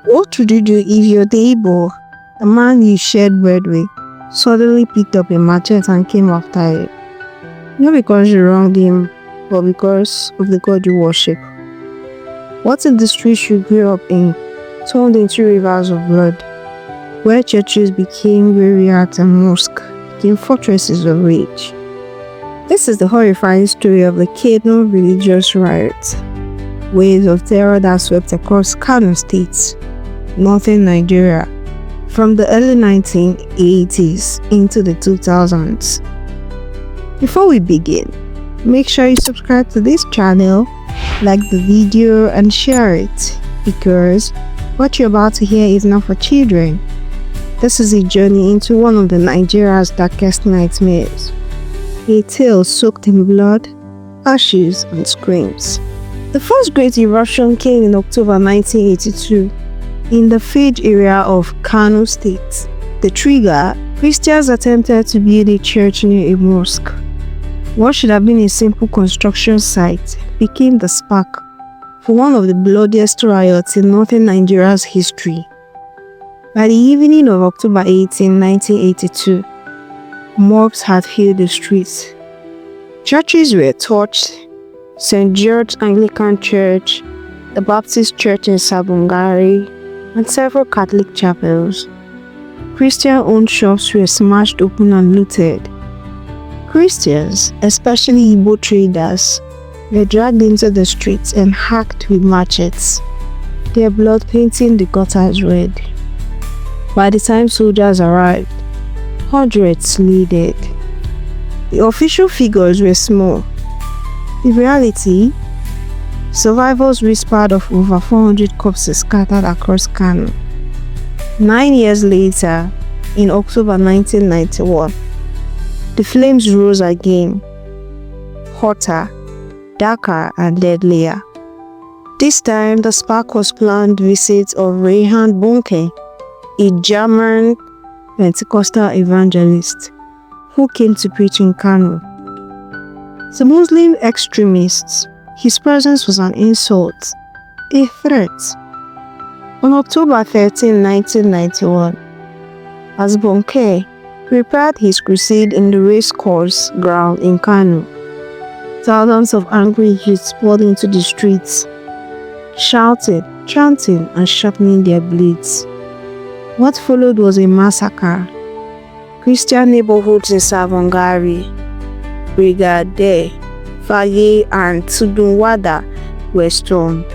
What would you do if your neighbor, the man you shared bread with, suddenly picked up a machete and came after you? Not because you wronged him, but because of the God you worship. What if the streets you grew up in turned into rivers of blood, where churches became graveyards and mosques became fortresses of rage? This is the horrifying story of the Kano religious riots, waves of terror that swept across Kano State, northern Nigeria, from the early 1980s into the 2000s. Before we begin, make sure you subscribe to this channel, like the video and share it, because what you're about to hear is not for children. This is a journey into one of the Nigeria's darkest nightmares. A tale soaked in blood, ashes and screams. The first great eruption came in October 1982 in the Fage area of Kano State. The trigger, Christians attempted to build a church near a mosque. What should have been a simple construction site became the spark for one of the bloodiest riots in northern Nigeria's history. By the evening of October 18, 1982, mobs had filled the streets. Churches were torched: St. George's Anglican Church, the Baptist Church in Sabongari, and several Catholic chapels. Christian-owned shops were smashed open and looted. Christians, especially Igbo traders, were dragged into the streets and hacked with machetes, their blood painting the gutters red. By the time soldiers arrived, hundreds lay dead. The official figures were small. In reality, survivors whispered of over 400 corpses scattered across Kano. 9 years later, in October 1991, the flames rose again, hotter, darker and deadlier. This time, the spark was planned visit of Reinhard Bonnke, a German Pentecostal evangelist who came to preach in Kano. To Muslim extremists, his presence was an insult, a threat. On October 13, 1991, as Bonnke prepared his crusade in the racecourse ground in Kano, thousands of angry youths poured into the streets, shouting, chanting, and sharpening their blades. What followed was a massacre. Christian neighborhoods in Savongari, Brigade, Fage, and Tudunwada were stormed.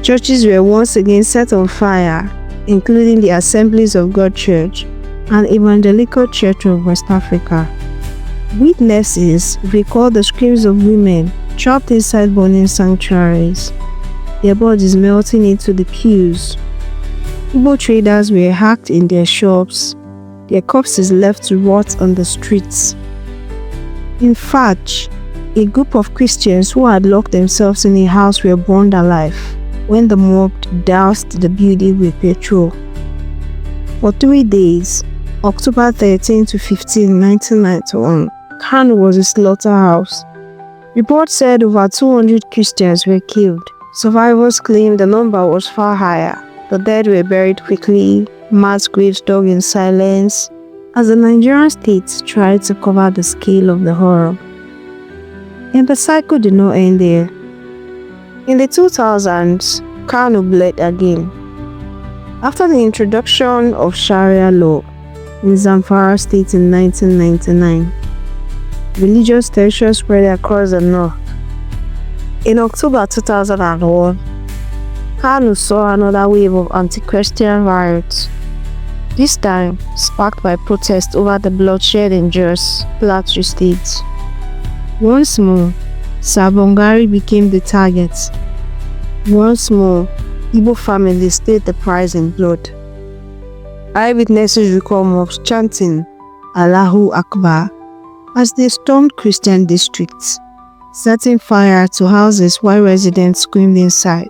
Churches were once again set on fire, including the Assemblies of God Church and Evangelical Church of West Africa. Witnesses recalled the screams of women trapped inside burning sanctuaries, their bodies melting into the pews. Igbo traders were hacked in their shops, their corpses left to rot on the streets. In fact, a group of Christians who had locked themselves in a house were burned alive when the mob doused the building with petrol. For 3 days, October 13 to 15, 1991, Kano was a slaughterhouse. Reports said over 200 Christians were killed. Survivors claimed the number was far higher. The dead were buried quickly, mass graves dug in silence, as the Nigerian state tried to cover the scale of the horror. And the cycle did not end there. In the 2000s, Kano bled again. After the introduction of Sharia law in Zamfara state in 1999, religious tension spread across the north. In October 2001, Kano saw another wave of anti-Christian riots, this time sparked by protests over the bloodshed in Jos, Plateau State. Once more, Sabongari became the target. Once more, Igbo families paid the price in blood. Eyewitnesses recall mobs chanting Allahu Akbar as they stormed Christian districts, setting fire to houses while residents screamed inside.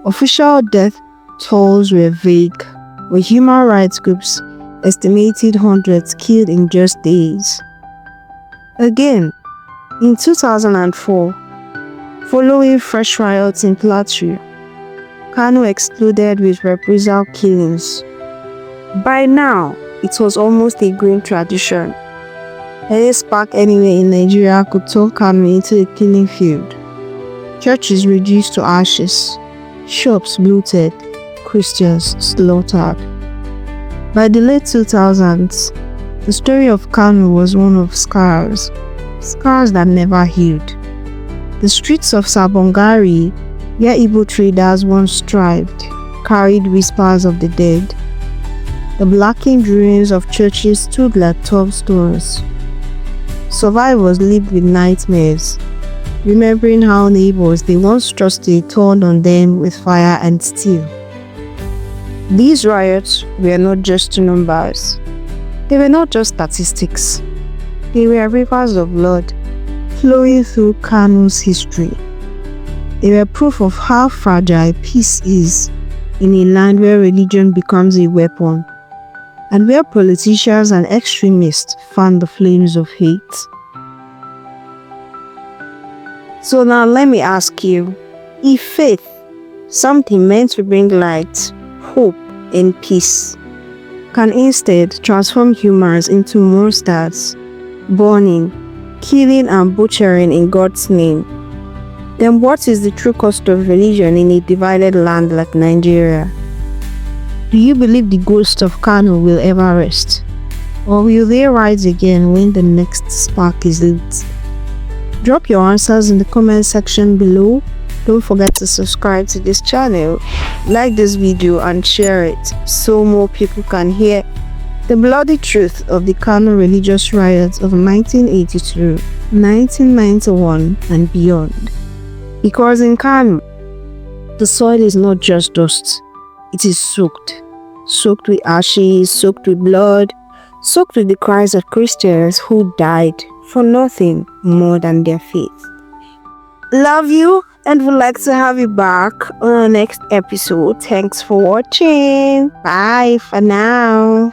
Official death tolls were vague, with human rights groups estimated hundreds killed in just days. Again, in 2004, following fresh riots in Plateau, Kano exploded with reprisal killings. By now, it was almost a growing tradition. Any spark anywhere in Nigeria could turn Kano into a killing field. Churches reduced to ashes, shops looted, Christians slaughtered. By the late 2000s, the story of Kano was one of scars that never healed. The streets of Sabongari, where Igbo traders once thrived, carried whispers of the dead. The blackened ruins of churches stood like tombstones. Survivors lived with nightmares, remembering how neighbors they once trusted turned on them with fire and steel. These riots were not just numbers. They were not just statistics. They were rivers of blood flowing through Kano's history. They were proof of how fragile peace is in a land where religion becomes a weapon and where politicians and extremists fan the flames of hate. So now let me ask you, if faith, something meant to bring light, hope, and peace, can instead transform humans into monsters, burning, killing, and butchering in God's name, then what is the true cost of religion in a divided land like Nigeria? Do you believe the ghost of Kano will ever rest? Or will they rise again when the next spark is lit? Drop your answers in the comment section below. Don't forget to subscribe to this channel, like this video and share it so more people can hear the bloody truth of the Kano religious riots of 1982, 1991 and beyond. Because in Kano, the soil is not just dust, it is soaked with ashes, soaked with blood, soaked with the cries of Christians who died for nothing more than their faith. Love you and would like to have you back on our next episode. Thanks for watching. Bye for now.